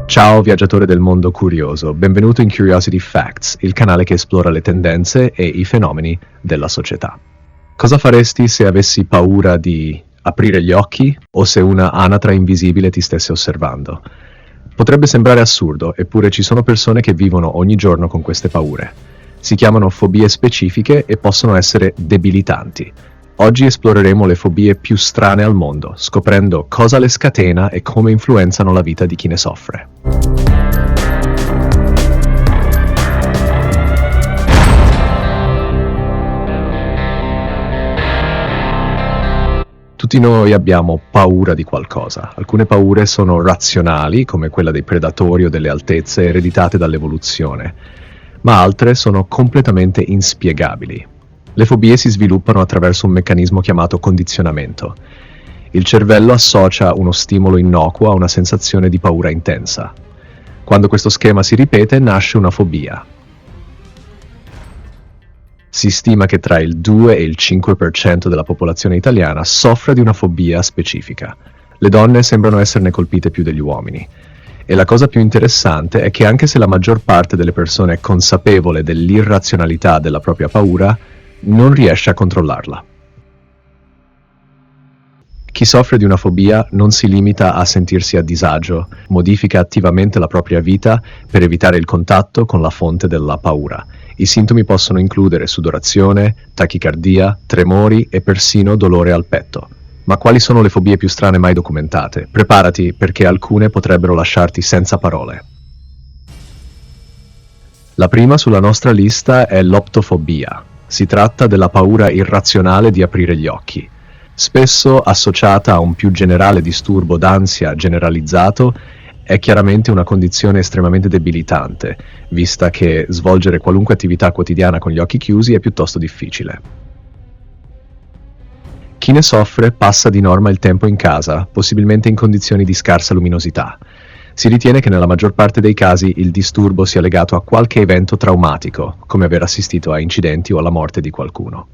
Ciao viaggiatore del mondo curioso, benvenuto in Curiosity Facts, il canale che esplora le tendenze e i fenomeni della società. Cosa faresti se avessi paura di aprire gli occhi o se una anatra invisibile ti stesse osservando? Potrebbe sembrare assurdo, eppure ci sono persone che vivono ogni giorno con queste paure. Si chiamano fobie specifiche e possono essere debilitanti. Oggi esploreremo le fobie più strane al mondo, scoprendo cosa le scatena e come influenzano la vita di chi ne soffre. Tutti noi abbiamo paura di qualcosa. Alcune paure sono razionali, come quella dei predatori o delle altezze ereditate dall'evoluzione, ma altre sono completamente inspiegabili. Le fobie si sviluppano attraverso un meccanismo chiamato condizionamento. Il cervello associa uno stimolo innocuo a una sensazione di paura intensa. Quando questo schema si ripete, nasce una fobia. Si stima che tra il 2 e il 5% della popolazione italiana soffra di una fobia specifica. Le donne sembrano esserne colpite più degli uomini. E la cosa più interessante è che anche se la maggior parte delle persone è consapevole dell'irrazionalità della propria paura, non riesce a controllarla. Chi soffre di una fobia non si limita a sentirsi a disagio, modifica attivamente la propria vita per evitare il contatto con la fonte della paura. I sintomi possono includere sudorazione, tachicardia, tremori e persino dolore al petto. Ma quali sono le fobie più strane mai documentate? Preparati perché alcune potrebbero lasciarti senza parole. La prima sulla nostra lista è l'optofobia. Si tratta della paura irrazionale di aprire gli occhi. Spesso associata a un più generale disturbo d'ansia generalizzato, è chiaramente una condizione estremamente debilitante, vista che svolgere qualunque attività quotidiana con gli occhi chiusi è piuttosto difficile. Chi ne soffre passa di norma il tempo in casa, possibilmente in condizioni di scarsa luminosità. Si ritiene che nella maggior parte dei casi il disturbo sia legato a qualche evento traumatico, come aver assistito a incidenti o alla morte di qualcuno.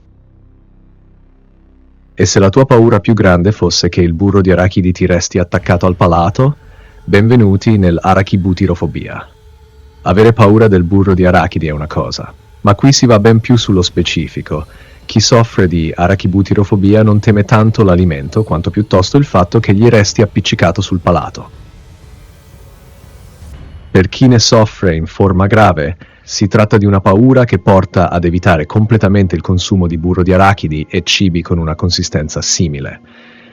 E se la tua paura più grande fosse che il burro di arachidi ti resti attaccato al palato, benvenuti nell'arachibutirofobia. Avere paura del burro di arachidi è una cosa, ma qui si va ben più sullo specifico. Chi soffre di arachibutirofobia non teme tanto l'alimento quanto piuttosto il fatto che gli resti appiccicato sul palato. Per chi ne soffre in forma grave, si tratta di una paura che porta ad evitare completamente il consumo di burro di arachidi e cibi con una consistenza simile.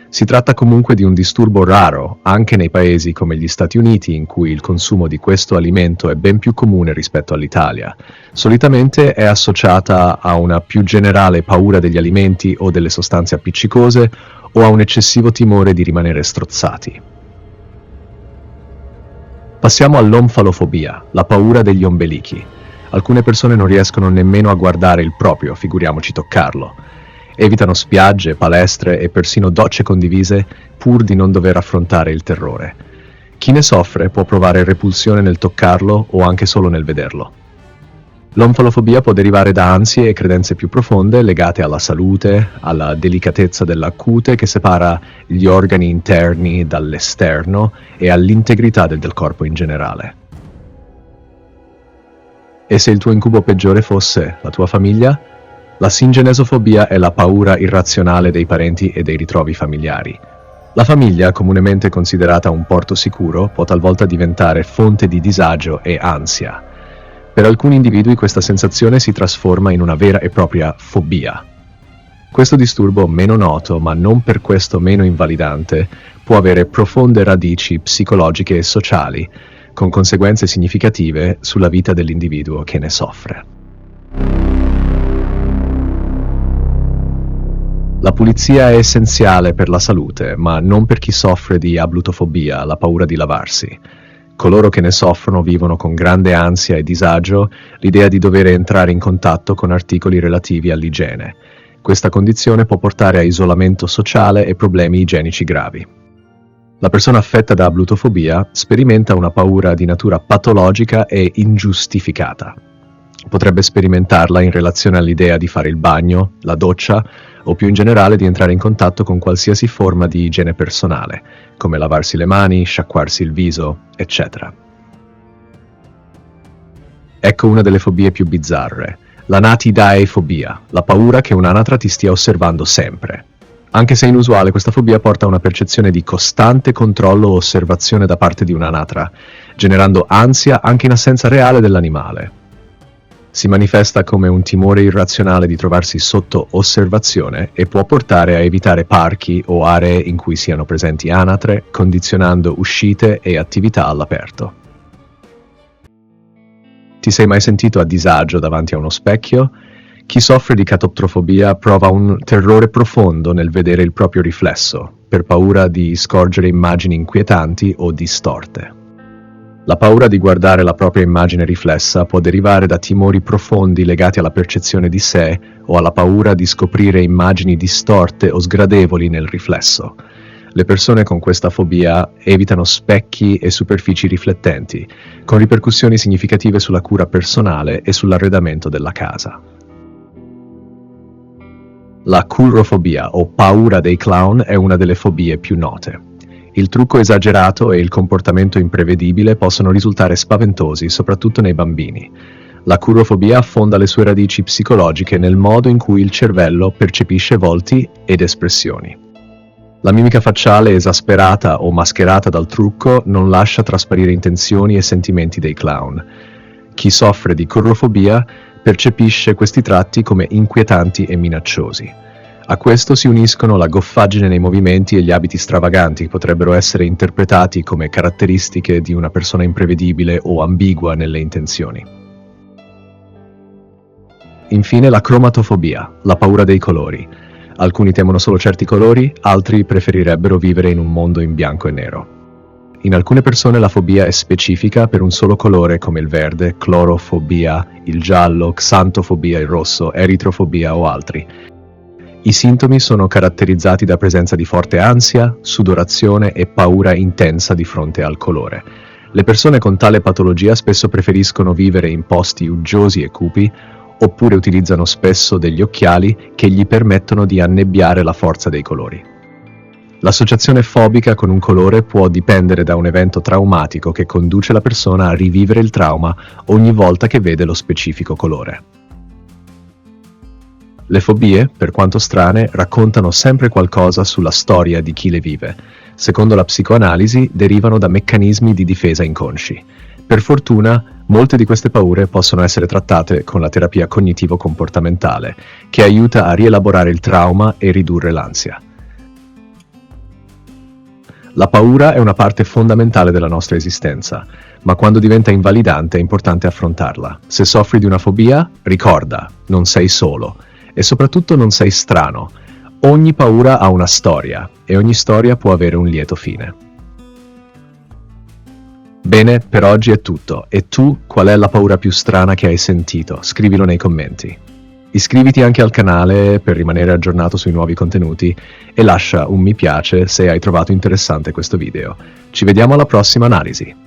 Si tratta comunque di un disturbo raro, anche nei paesi come gli Stati Uniti, in cui il consumo di questo alimento è ben più comune rispetto all'Italia. Solitamente è associata a una più generale paura degli alimenti o delle sostanze appiccicose o a un eccessivo timore di rimanere strozzati. Passiamo all'omfalofobia, la paura degli ombelichi. Alcune persone non riescono nemmeno a guardare il proprio, figuriamoci toccarlo. Evitano spiagge, palestre e persino docce condivise pur di non dover affrontare il terrore. Chi ne soffre può provare repulsione nel toccarlo o anche solo nel vederlo. L'omfalofobia può derivare da ansie e credenze più profonde legate alla salute, alla delicatezza della cute che separa gli organi interni dall'esterno e all'integrità del corpo in generale. E se il tuo incubo peggiore fosse la tua famiglia? La singenesofobia è la paura irrazionale dei parenti e dei ritrovi familiari. La famiglia, comunemente considerata un porto sicuro, può talvolta diventare fonte di disagio e ansia. Per alcuni individui questa sensazione si trasforma in una vera e propria fobia. Questo disturbo meno noto, ma non per questo meno invalidante, può avere profonde radici psicologiche e sociali, con conseguenze significative sulla vita dell'individuo che ne soffre. La pulizia è essenziale per la salute, ma non per chi soffre di ablutofobia, la paura di lavarsi. Coloro che ne soffrono vivono con grande ansia e disagio l'idea di dover entrare in contatto con articoli relativi all'igiene. Questa condizione può portare a isolamento sociale e problemi igienici gravi. La persona affetta da ablutofobia sperimenta una paura di natura patologica e ingiustificata. Potrebbe sperimentarla in relazione all'idea di fare il bagno, la doccia o più in generale di entrare in contatto con qualsiasi forma di igiene personale, come lavarsi le mani, sciacquarsi il viso, eccetera. Ecco una delle fobie più bizzarre, l'anatidaefobia, la paura che un'anatra ti stia osservando sempre. Anche se inusuale, questa fobia porta a una percezione di costante controllo o osservazione da parte di un'anatra, generando ansia anche in assenza reale dell'animale. Si manifesta come un timore irrazionale di trovarsi sotto osservazione e può portare a evitare parchi o aree in cui siano presenti anatre, condizionando uscite e attività all'aperto. Ti sei mai sentito a disagio davanti a uno specchio? Chi soffre di catoptrofobia prova un terrore profondo nel vedere il proprio riflesso, per paura di scorgere immagini inquietanti o distorte. La paura di guardare la propria immagine riflessa può derivare da timori profondi legati alla percezione di sé o alla paura di scoprire immagini distorte o sgradevoli nel riflesso. Le persone con questa fobia evitano specchi e superfici riflettenti, con ripercussioni significative sulla cura personale e sull'arredamento della casa. La coulrofobia o paura dei clown è una delle fobie più note. Il trucco esagerato e il comportamento imprevedibile possono risultare spaventosi, soprattutto nei bambini. La coulrofobia affonda le sue radici psicologiche nel modo in cui il cervello percepisce volti ed espressioni. La mimica facciale esasperata o mascherata dal trucco non lascia trasparire intenzioni e sentimenti dei clown. Chi soffre di coulrofobia percepisce questi tratti come inquietanti e minacciosi. A questo si uniscono la goffaggine nei movimenti e gli abiti stravaganti che potrebbero essere interpretati come caratteristiche di una persona imprevedibile o ambigua nelle intenzioni. Infine la cromatofobia, la paura dei colori. Alcuni temono solo certi colori, altri preferirebbero vivere in un mondo in bianco e nero. In alcune persone la fobia è specifica per un solo colore come il verde, clorofobia, il giallo, xantofobia, il rosso, eritrofobia o altri. I sintomi sono caratterizzati da presenza di forte ansia, sudorazione e paura intensa di fronte al colore. Le persone con tale patologia spesso preferiscono vivere in posti uggiosi e cupi, oppure utilizzano spesso degli occhiali che gli permettono di annebbiare la forza dei colori. L'associazione fobica con un colore può dipendere da un evento traumatico che conduce la persona a rivivere il trauma ogni volta che vede lo specifico colore. Le fobie, per quanto strane, raccontano sempre qualcosa sulla storia di chi le vive. Secondo la psicoanalisi, derivano da meccanismi di difesa inconsci. Per fortuna, molte di queste paure possono essere trattate con la terapia cognitivo-comportamentale, che aiuta a rielaborare il trauma e ridurre l'ansia. La paura è una parte fondamentale della nostra esistenza, ma quando diventa invalidante è importante affrontarla. Se soffri di una fobia, ricorda, non sei solo. E soprattutto non sei strano. Ogni paura ha una storia e ogni storia può avere un lieto fine. Bene, per oggi è tutto. E tu, qual è la paura più strana che hai sentito? Scrivilo nei commenti. Iscriviti anche al canale per rimanere aggiornato sui nuovi contenuti e lascia un mi piace se hai trovato interessante questo video. Ci vediamo alla prossima analisi.